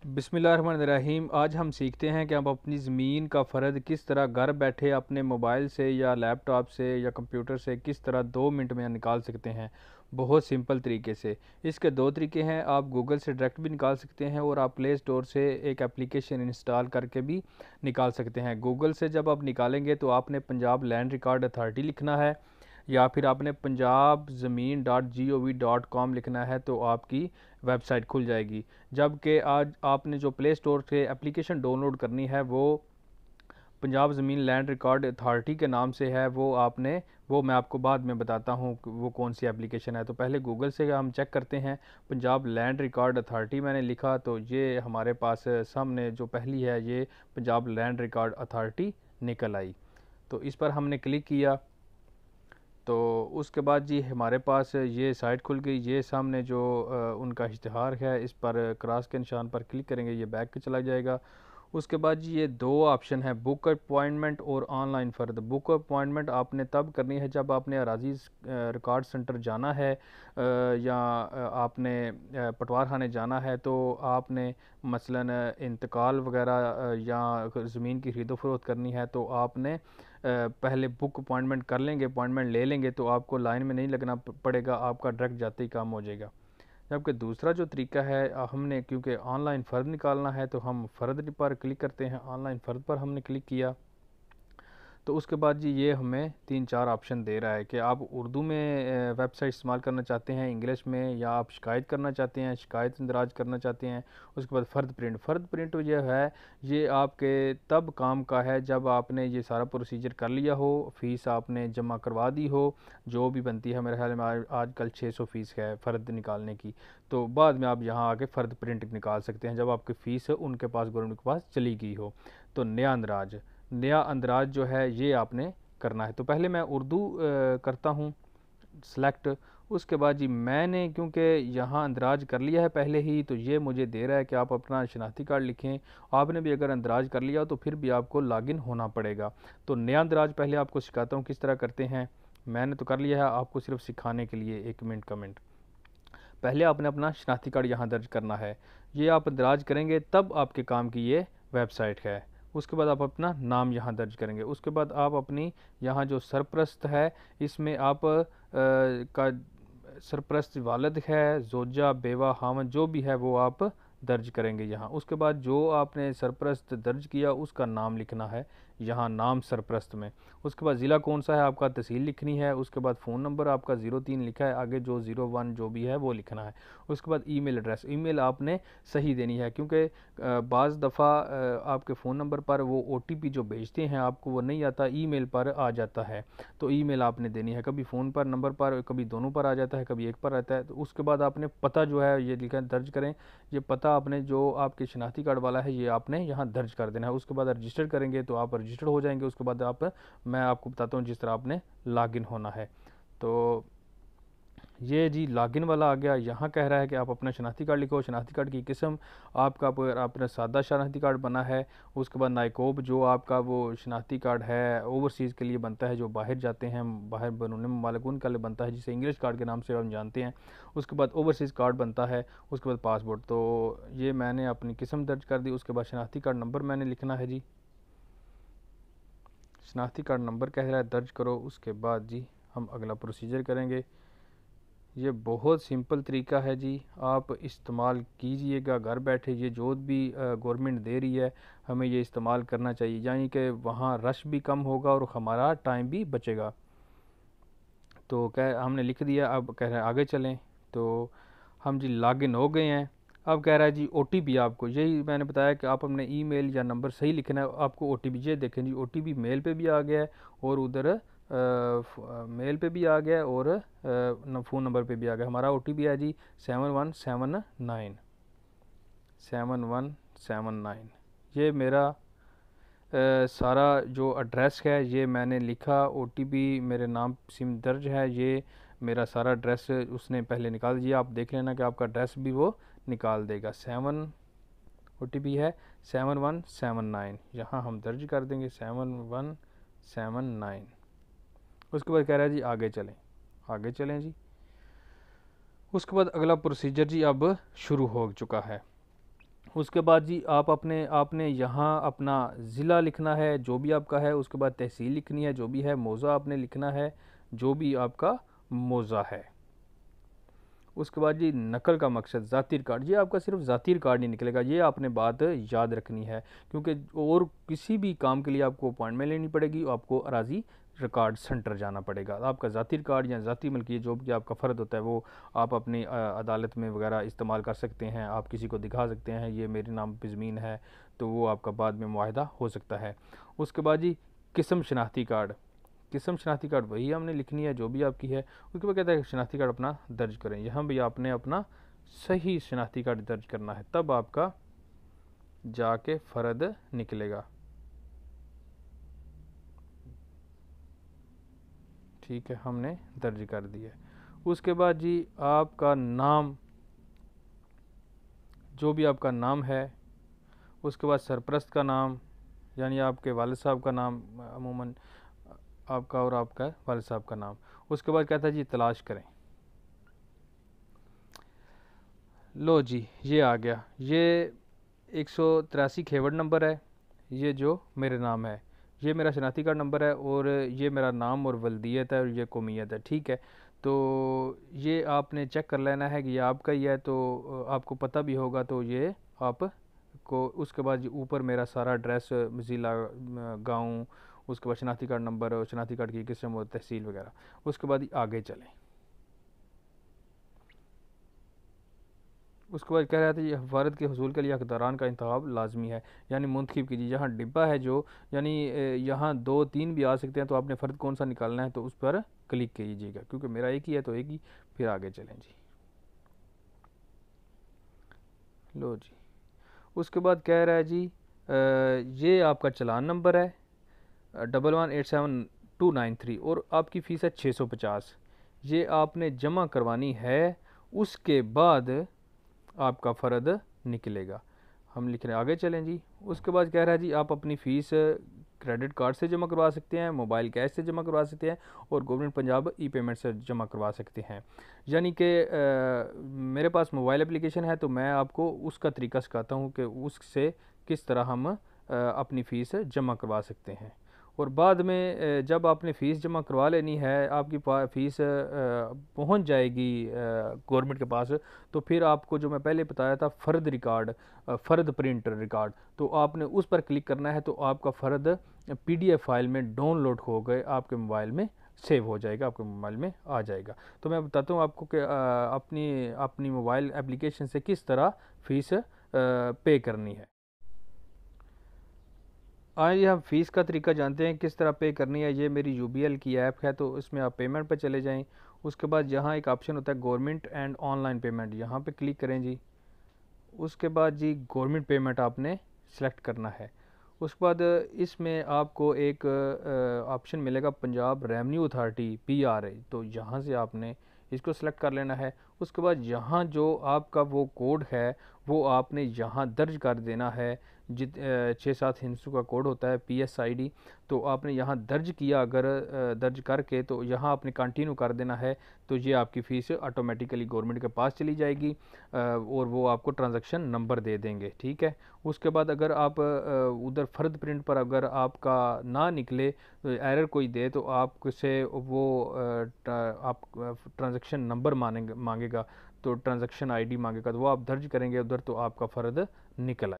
बिस्मिल्लाहिर्रहमानिर्रहीम। आज हम सीखते हैं कि हम अपनी ज़मीन का फ़र्द किस तरह घर बैठे अपने मोबाइल से या लैपटॉप से या कंप्यूटर से किस तरह 2 मिनट में निकाल सकते हैं, बहुत सिंपल तरीके से। इसके दो तरीके हैं, आप गूगल से डायरेक्ट भी निकाल सकते हैं और आप प्ले स्टोर से एक एप्लीकेशन इंस्टॉल करके भी निकाल सकते हैं। गूगल से जब आप निकालेंगे तो आपने पंजाब लैंड रिकॉर्ड अथॉरिटी लिखना है या फिर आपने पंजाब ज़मीन .gov.com लिखना है तो आपकी वेबसाइट खुल जाएगी। जबकि आज आपने जो प्ले स्टोर से एप्लीकेशन डाउनलोड करनी है वो पंजाब ज़मीन लैंड रिकॉर्ड अथॉरिटी के नाम से है। वो मैं आपको बाद में बताता हूँ वो कौन सी एप्लीकेशन है। तो पहले गूगल से हम चेक करते हैं। पंजाब लैंड रिकॉर्ड अथॉरिटी मैंने लिखा तो ये हमारे पास सामने जो पहली है ये पंजाब लैंड रिकॉर्ड अथॉरिटी निकल आई। तो इस पर हमने क्लिक किया तो उसके बाद जी हमारे पास ये साइट खुल गई। ये सामने जो उनका इश्तिहार है इस पर क्रॉस के निशान पर क्लिक करेंगे, ये बैक चला जाएगा। उसके बाद जी ये दो ऑप्शन है, बुक अपॉइंटमेंट और ऑनलाइन फ़र्द। बुक अपॉइंटमेंट आपने तब करनी है जब आपने अराजी रिकॉर्ड सेंटर जाना है या आपने पटवार खाने जाना है। तो आपने मसलन इंतकाल वगैरह या ज़मीन की खरीदो फरोख्त करनी है तो आपने पहले बुक अपॉइंटमेंट कर लेंगे, अपॉइंटमेंट ले लेंगे तो आपको लाइन में नहीं लगना पड़ेगा, आपका डायरेक्ट जाते ही काम हो जाएगा। जबकि दूसरा जो तरीका है हमने क्योंकि ऑनलाइन फ़र्द निकालना है तो हम फ़र्द पर क्लिक करते हैं। ऑनलाइन फ़र्द पर हमने क्लिक किया तो उसके बाद जी ये हमें 3-4 ऑप्शन दे रहा है कि आप उर्दू में वेबसाइट इस्तेमाल करना चाहते हैं, इंग्लिश में, या आप शिकायत करना चाहते हैं, शिकायत इंदराज करना चाहते हैं। उसके बाद फ़र्द प्रिंट जो है ये आपके तब काम का है जब आपने ये सारा प्रोसीजर कर लिया हो, फ़ीस आपने जमा करवा दी हो जो भी बनती है। मेरे ख्याल में आजकल 600 फ़ीस है फ़र्द निकालने की। तो बाद में आप यहाँ आके फ़र्द प्रिंट निकाल सकते हैं जब आपकी फ़ीस उनके पास गवर्नमेंट के पास चली गई हो। तो नया अंदराज जो है ये आपने करना है। तो पहले मैं उर्दू करता हूँ सेलेक्ट। उसके बाद जी मैंने क्योंकि यहाँ अंदराज कर लिया है पहले ही तो ये मुझे दे रहा है कि आप अपना शनाख्ती कार्ड लिखें। आपने भी अगर अंदराज कर लिया तो फिर भी आपको लॉगिन होना पड़ेगा। तो नया अंदराज पहले आपको सिखाता हूँ किस तरह करते हैं। मैंने तो कर लिया है, आपको सिर्फ सिखाने के लिए 1 मिनट का मिनट। पहले आपने अपना शनाख्ती कार्ड यहाँ दर्ज करना है। ये आप दराज करेंगे तब आपके काम की ये वेबसाइट है। उसके बाद आप अपना नाम यहाँ दर्ज करेंगे। उसके बाद आप अपनी यहाँ जो सरप्रस्त है इसमें आप का सरप्रस्त वालिद है, जोजा, बेवा, हामद जो भी है वो आप दर्ज करेंगे यहाँ। उसके बाद जो आपने सरप्रस्त दर्ज किया उसका नाम लिखना है यहाँ नाम सरप्रस्त में। उसके बाद ज़िला कौन सा है आपका, तहसील लिखनी है। उसके बाद फ़ोन नंबर आपका 03 लिखा है, आगे जो 01 जो भी है वो लिखना है। उसके बाद ईमेल एड्रेस, ईमेल आपने सही देनी है क्योंकि बाज़ दफ़ा आपके फ़ोन नंबर पर वो OTP जो भेजते हैं आपको वो नहीं आता, ईमेल पर आ जाता है। तो ईमेल आपने देनी है, कभी फ़ोन पर नंबर पर, कभी दोनों पर आ जाता है, कभी एक पर आता है। तो उसके बाद आपने पता जो है ये लिखा दर्ज करें। ये पता आपने जो आपके शनाख्ती कार्ड वाला है ये आपने यहाँ दर्ज कर देना है। उसके बाद रजिस्टर करेंगे तो आप रजिस्टर्ड हो जाएंगे। उसके बाद मैं आपको बताता हूँ जिस तरह आपने लॉगिन होना है। तो ये जी लॉगिन वाला आ गया। यहाँ कह रहा है कि आप अपना शनाख्ती कार्ड लिखो, शनाख्ती कार्ड की किस्म आपका अपना सादा शनाख्ती कार्ड बना है। उसके बाद नाइकोब जो आपका वो शनाख्ती कार्ड है ओवरसीज़ के लिए बनता है, जो बाहर जाते हैं, बाहर बैरून मुल्क उनके लिए बनता है जिसे इंग्लिश कार्ड के नाम से हम जानते हैं। उसके बाद ओवरसीज़ कार्ड बनता है। उसके बाद पासपोर्ट। तो ये मैंने अपनी किस्म दर्ज कर दी। उसके बाद शनाख्ती कार्ड नंबर मैंने लिखना है जी, शनाख्ती कार्ड नंबर कह रहा है दर्ज करो। उसके बाद जी हम अगला प्रोसीजर करेंगे। ये बहुत सिंपल तरीका है जी, आप इस्तेमाल कीजिएगा घर बैठे। ये जो भी गवर्नमेंट दे रही है हमें ये इस्तेमाल करना चाहिए, यानी कि वहाँ रश भी कम होगा और हमारा टाइम भी बचेगा। तो कह हमने लिख दिया, अब कह रहे हैं आगे चलें। तो हम जी लॉगिन हो गए हैं। अब कह रहा है जी OTP आपको, यही मैंने बताया कि आप अपने ईमेल या नंबर सही लिखना है। आपको OTP ये देखें जी, OTP मेल पे भी आ गया है और उधर मेल पे भी आ गया और फ़ोन नंबर पे भी आ गया। हमारा OTP है जी 7179 7179। ये मेरा सारा जो एड्रेस है ये मैंने लिखा। OTP मेरे नाम सिम दर्ज है, ये मेरा सारा एड्रेस उसने पहले निकाल दिया। आप देख लेना कि आपका एड्रेस भी वो निकाल देगा। OTP है 7179, यहाँ हम दर्ज कर देंगे 7179। उसके बाद कह रहा है जी आगे चलें, आगे चलें जी। उसके बाद अगला प्रोसीजर जी अब शुरू हो चुका है। उसके बाद जी आपने यहाँ अपना ज़िला लिखना है जो भी आपका है, उसके बाद तहसील लिखनी है जो भी है, मौज़ा आपने लिखना है जो भी आपका मौज़ा है। उसके बाद जी नकल का मकसद ज़ाती रिकार्ड, ये आपका सिर्फ ज़ाती रिकार्ड नहीं निकलेगा, ये आपने बात याद रखनी है, क्योंकि और किसी भी काम के लिए आपको अपॉइंटमेंट लेनी पड़ेगी, आपको अराजी रिकॉर्ड सेंटर जाना पड़ेगा। आपका ज़ाती रिकॉर्ड या ज़ाती मलकियत जो भी आपका फ़र्द होता है वो आप अपनी अदालत में वगैरह इस्तेमाल कर सकते हैं, आप किसी को दिखा सकते हैं ये मेरे नाम पे ज़मीन है, तो वो आपका बाद में मुआहदा हो सकता है। उसके बाद जी किस्म शनाख्ती कार्ड, किस्म शनाख्ती कार्ड वही हमने लिखनी है जो भी आपकी है। उसके बाद कहता है शनाख्ती कार्ड अपना दर्ज करें, यहाँ भी आपने अपना सही शनाख्ती कार्ड दर्ज करना है, तब आपका जाके फ़र्द निकलेगा। ठीक है, हमने दर्ज कर दिया। उसके बाद जी आपका नाम, जो भी आपका नाम है, उसके बाद सरपरस्त का नाम यानी आपके वालिद साहब का नाम, अमूमन आपका और आपका वालिद साहब का नाम। उसके बाद कहता है जी तलाश करें। लो जी ये आ गया, ये 183 खेवड़ नंबर है, ये जो मेरे नाम है, ये मेरा शनाख्ती कार्ड नंबर है, और ये मेरा नाम और वल्दियत है, और ये कौमियत है। ठीक है, तो ये आपने चेक कर लेना है कि ये आपका ही है, तो आपको पता भी होगा तो ये आप को। उसके बाद ऊपर मेरा सारा एड्रेस, ज़िला, गांव, उसके बाद शनाख्ती कार्ड नंबर और शनाख्ती कार्ड की किस्म और तहसील वगैरह। उसके बाद आगे चलें। उसके बाद कह रहा था ये हफारत के हसूल के लिए हकदारान का इंतखाब लाजमी है, यानी मुंतखब कीजिए। यहाँ डिब्बा है जो, यानी यहाँ 2 3 भी आ सकते हैं, तो आपने फ़र्द कौन सा निकालना है तो उस पर क्लिक कीजिएगा, क्योंकि मेरा एक ही है तो एक ही। फिर आगे चलें जी। लो जी, उसके बाद कह रहा है जी ये आपका चलान नंबर है 1187 293, और आपकी फ़ीस है 650। ये आपने जमा करवानी है, उसके बाद आपका फ़र्द निकलेगा। हम लिख रहे हैं, आगे चलें जी। उसके बाद कह रहा है जी आप अपनी फ़ीस क्रेडिट कार्ड से जमा करवा सकते हैं, मोबाइल कैश से जमा करवा सकते हैं, और गवर्नमेंट पंजाब ई पेमेंट से जमा करवा सकते हैं। यानी कि मेरे पास मोबाइल एप्लीकेशन है, तो मैं आपको उसका तरीका सिखाता हूँ कि उससे किस तरह हम अपनी फ़ीस जमा करवा सकते हैं। और बाद में जब आपने फ़ीस जमा करवा लेनी है, आपकी फ़ीस पहुंच जाएगी गवर्नमेंट के पास, तो फिर आपको जो मैं पहले बताया था फ़र्द रिकॉर्ड, फ़र्द प्रिंटर रिकॉर्ड, तो आपने उस पर क्लिक करना है, तो आपका फ़र्द पीडीएफ फाइल में डाउनलोड हो गए आपके मोबाइल में सेव हो जाएगा, आपके मोबाइल में आ जाएगा। तो मैं बताता हूँ आपको कि अपनी अपनी मोबाइल एप्लीकेशन से किस तरह फ़ीस पे करनी है। आइए हम फ़ीस का तरीका जानते हैं किस तरह पे करनी है। ये मेरी यूबीएल की ऐप है, तो इसमें आप पेमेंट पे चले जाएं। उसके बाद यहाँ एक ऑप्शन होता है गवर्नमेंट एंड ऑनलाइन पेमेंट, यहाँ पे क्लिक करें जी। उसके बाद जी गवर्नमेंट पेमेंट आपने सेलेक्ट करना है। उसके बाद इसमें आपको एक ऑप्शन मिलेगा पंजाब रेवेन्यू अथॉरिटी PRA, तो यहाँ से आपने इसको सेलेक्ट कर लेना है। उसके बाद यहाँ जो आपका वो कोड है वो आपने यहाँ दर्ज कर देना है। 6 7 हिंसों का कोड होता है PSID, तो आपने यहाँ दर्ज किया, अगर दर्ज करके तो यहाँ आपने कंटिन्यू कर देना है, तो ये आपकी फ़ीस ऑटोमेटिकली गवर्नमेंट के पास चली जाएगी, और वो आपको ट्रांजैक्शन नंबर दे देंगे। ठीक है, उसके बाद अगर आप उधर फ़र्द प्रिंट पर अगर आपका ना निकले, एरर कोई दे, तो आपसे वो आप ट्रांजैक्शन नंबर मांगेगा, तो ट्रांजैक्शन ID मांगेगा, तो वो आप दर्ज करेंगे उधर, तो आपका फ़र्द निकल आए।